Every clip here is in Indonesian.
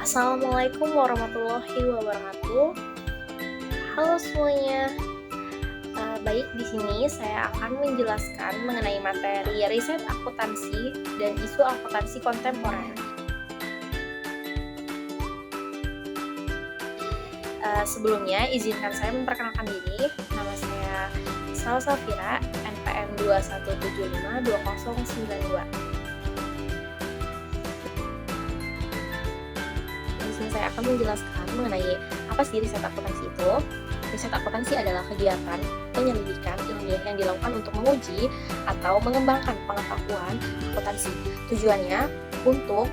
Assalamualaikum warahmatullahi wabarakatuh. Halo semuanya. Baik, di sini saya akan menjelaskan mengenai materi riset akuntansi dan isu akuntansi kontemporer. Sebelumnya, izinkan saya memperkenalkan diri. Nama saya Salsa Fira, NPM 21752092. Di sini saya akan menjelaskan mengenai apa sih riset akuntansi itu. Riset akuntansi adalah kegiatan penyelidikan ilmiah yang dilakukan untuk menguji atau mengembangkan pengetahuan akuntansi. Tujuannya untuk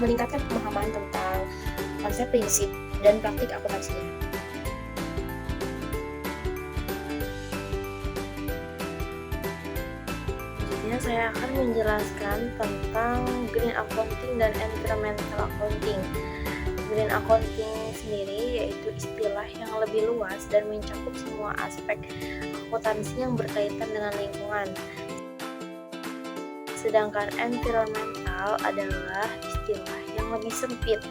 meningkatkan pemahaman tentang konsep, prinsip, dan praktik akuntansinya. Selanjutnya saya akan menjelaskan tentang green accounting dan environmental accounting. Green accounting sendiri yaitu istilah yang lebih luas dan mencakup semua aspek akuntansi yang berkaitan dengan lingkungan. Sedangkan environmental adalah istilah yang lebih sempit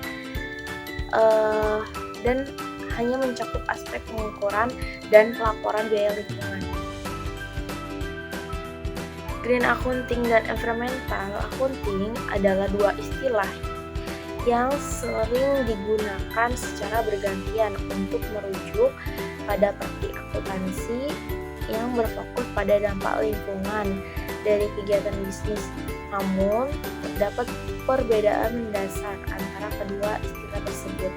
dan hanya mencakup aspek pengukuran dan pelaporan biaya lingkungan. Green accounting dan environmental accounting adalah dua istilah yang sering digunakan secara bergantian untuk merujuk pada praktik akuntansi yang berfokus pada dampak lingkungan dari kegiatan bisnis. Namun, terdapat perbedaan mendasar antara kedua istilah tersebut.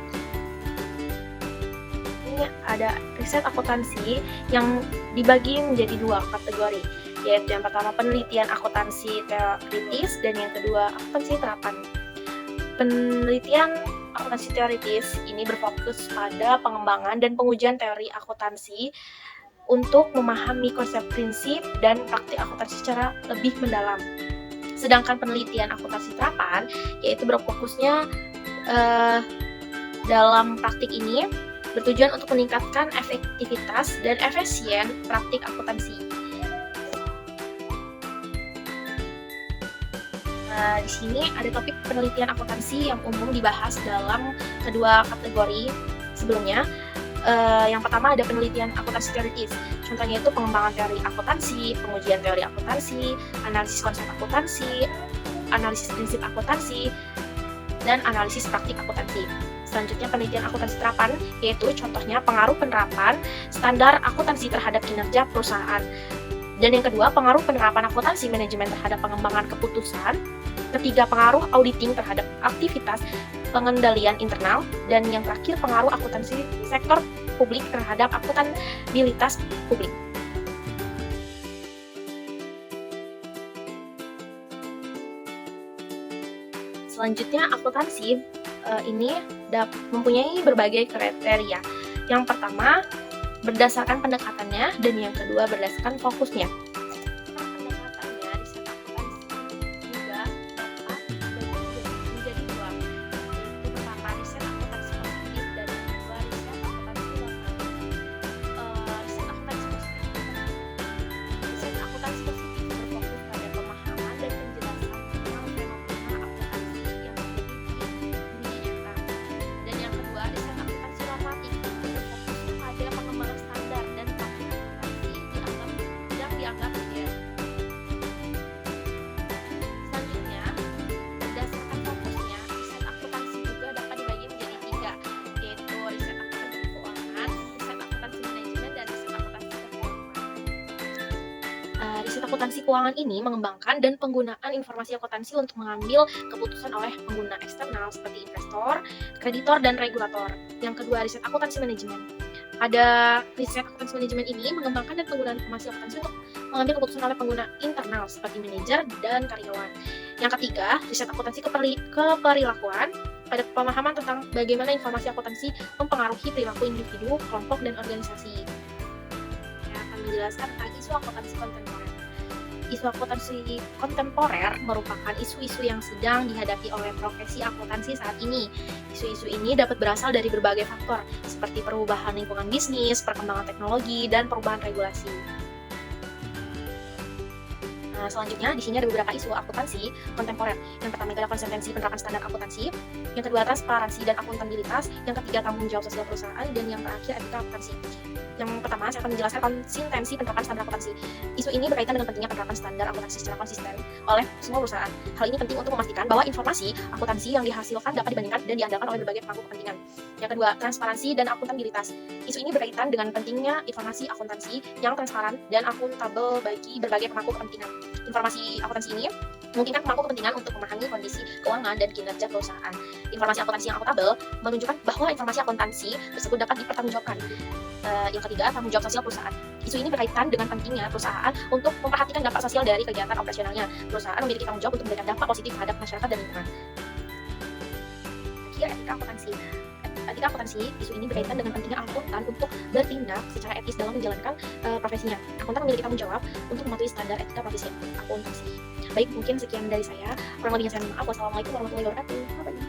Ini ada riset akuntansi yang dibagi menjadi dua kategori, yaitu yang pertama penelitian akuntansi teoritis dan yang kedua akuntansi terapan. Penelitian akuntansi teoritis ini berfokus pada pengembangan dan pengujian teori akuntansi untuk memahami konsep, prinsip, dan praktik akuntansi secara lebih mendalam. Sedangkan penelitian akuntansi terapan yaitu berfokusnya dalam praktik ini bertujuan untuk meningkatkan efektivitas dan efisien praktik akuntansi. Di sini ada topik penelitian akuntansi yang umum dibahas dalam kedua kategori sebelumnya. Yang pertama ada penelitian akuntansi teoritis. Contohnya itu pengembangan teori akuntansi, pengujian teori akuntansi, analisis konsep akuntansi, analisis prinsip akuntansi, dan analisis praktik akuntansi. Selanjutnya penelitian akuntansi terapan, yaitu contohnya pengaruh penerapan standar akuntansi terhadap kinerja perusahaan. Dan yang kedua, pengaruh penerapan akuntansi manajemen terhadap pengembangan keputusan. Ketiga, pengaruh auditing terhadap aktivitas pengendalian internal. Dan yang terakhir, pengaruh akuntansi sektor publik terhadap akuntabilitas publik. Selanjutnya, akuntansi ini mempunyai berbagai kriteria. Yang pertama, berdasarkan pendekatannya, dan yang kedua berdasarkan fokusnya. Pendekatannya riset akuntansi juga dapat menjadi dua, yaitu pertama riset akuntansi positif dan yang kedua riset akuntansi negatif. Riset akuntansi positif berfokus pada pemahaman dan penjelasan tentang fenomena akuntansi yang terjadi di dunia nyata. Dan yang kedua riset akuntansi normatif berfokus pada pengembangan standar dan praktik akuntansi yang dianggap ideal. Selanjutnya, berdasarkan fokusnya, riset akuntansi juga dapat dibagi menjadi tiga, yaitu riset akuntansi keuangan, riset akuntansi manajemen, dan riset akuntansi keuangan. Riset akuntansi keuangan ini mengembangkan dan penggunaan informasi akuntansi untuk mengambil keputusan oleh pengguna eksternal seperti investor, kreditor, dan regulator. Yang kedua, riset akuntansi manajemen. Ada riset akuntansi manajemen ini mengembangkan dan penggunaan informasi akuntansi untuk mengambil keputusan oleh pengguna internal seperti manajer dan karyawan. Yang ketiga, riset akuntansi keperilakuan pada pemahaman tentang bagaimana informasi akuntansi mempengaruhi perilaku individu, kelompok, dan organisasi. Saya akan menjelaskan tentang isu akuntansi kontemporer. Isu akuntansi kontemporer merupakan isu-isu yang sedang dihadapi oleh profesi akuntansi saat ini. Isu-isu ini dapat berasal dari berbagai faktor, seperti perubahan lingkungan bisnis, perkembangan teknologi, dan perubahan regulasi. Nah, selanjutnya di sini ada beberapa isu akuntansi kontemporer. Yang pertama adalah konsistensi penerapan standar akuntansi, yang kedua transparansi dan akuntabilitas, yang ketiga tanggung jawab sosial perusahaan, dan yang terakhir etika akuntansi. Yang pertama, saya akan menjelaskan konsistensi penerapan standar akuntansi. Isu ini berkaitan dengan pentingnya penerapan standar akuntansi secara konsisten oleh semua perusahaan. Hal ini penting untuk memastikan bahwa informasi akuntansi yang dihasilkan dapat dibandingkan dan diandalkan oleh berbagai pemangku kepentingan. Yang kedua, transparansi dan akuntabilitas. Isu ini berkaitan dengan pentingnya informasi akuntansi yang transparan dan akuntabel bagi berbagai pemangku kepentingan. Informasi akuntansi ini memungkinkan pemangku kepentingan untuk memahami kondisi keuangan dan kinerja perusahaan. Informasi akuntansi yang akuntabel menunjukkan bahwa informasi akuntansi tersebut dapat dipertanggungjawabkan. Yang ketiga, tanggung jawab sosial perusahaan. Isu ini berkaitan dengan pentingnya perusahaan untuk memperhatikan dampak sosial dari kegiatan operasionalnya. Perusahaan memiliki tanggung jawab untuk memberikan dampak positif terhadap masyarakat dan lingkungan. Terakhir, etika akuntansi. Etika akuntansi, isu ini berkaitan dengan pentingnya akuntan untuk bertindak secara etis dalam menjalankan profesinya. Akuntan memiliki tanggung jawab untuk mematuhi standar etika profesi akuntansi. Baik, mungkin sekian dari saya. Kurang lebihnya saya mohon maaf. Wassalamualaikum warahmatullahi wabarakatuh. Bye-bye.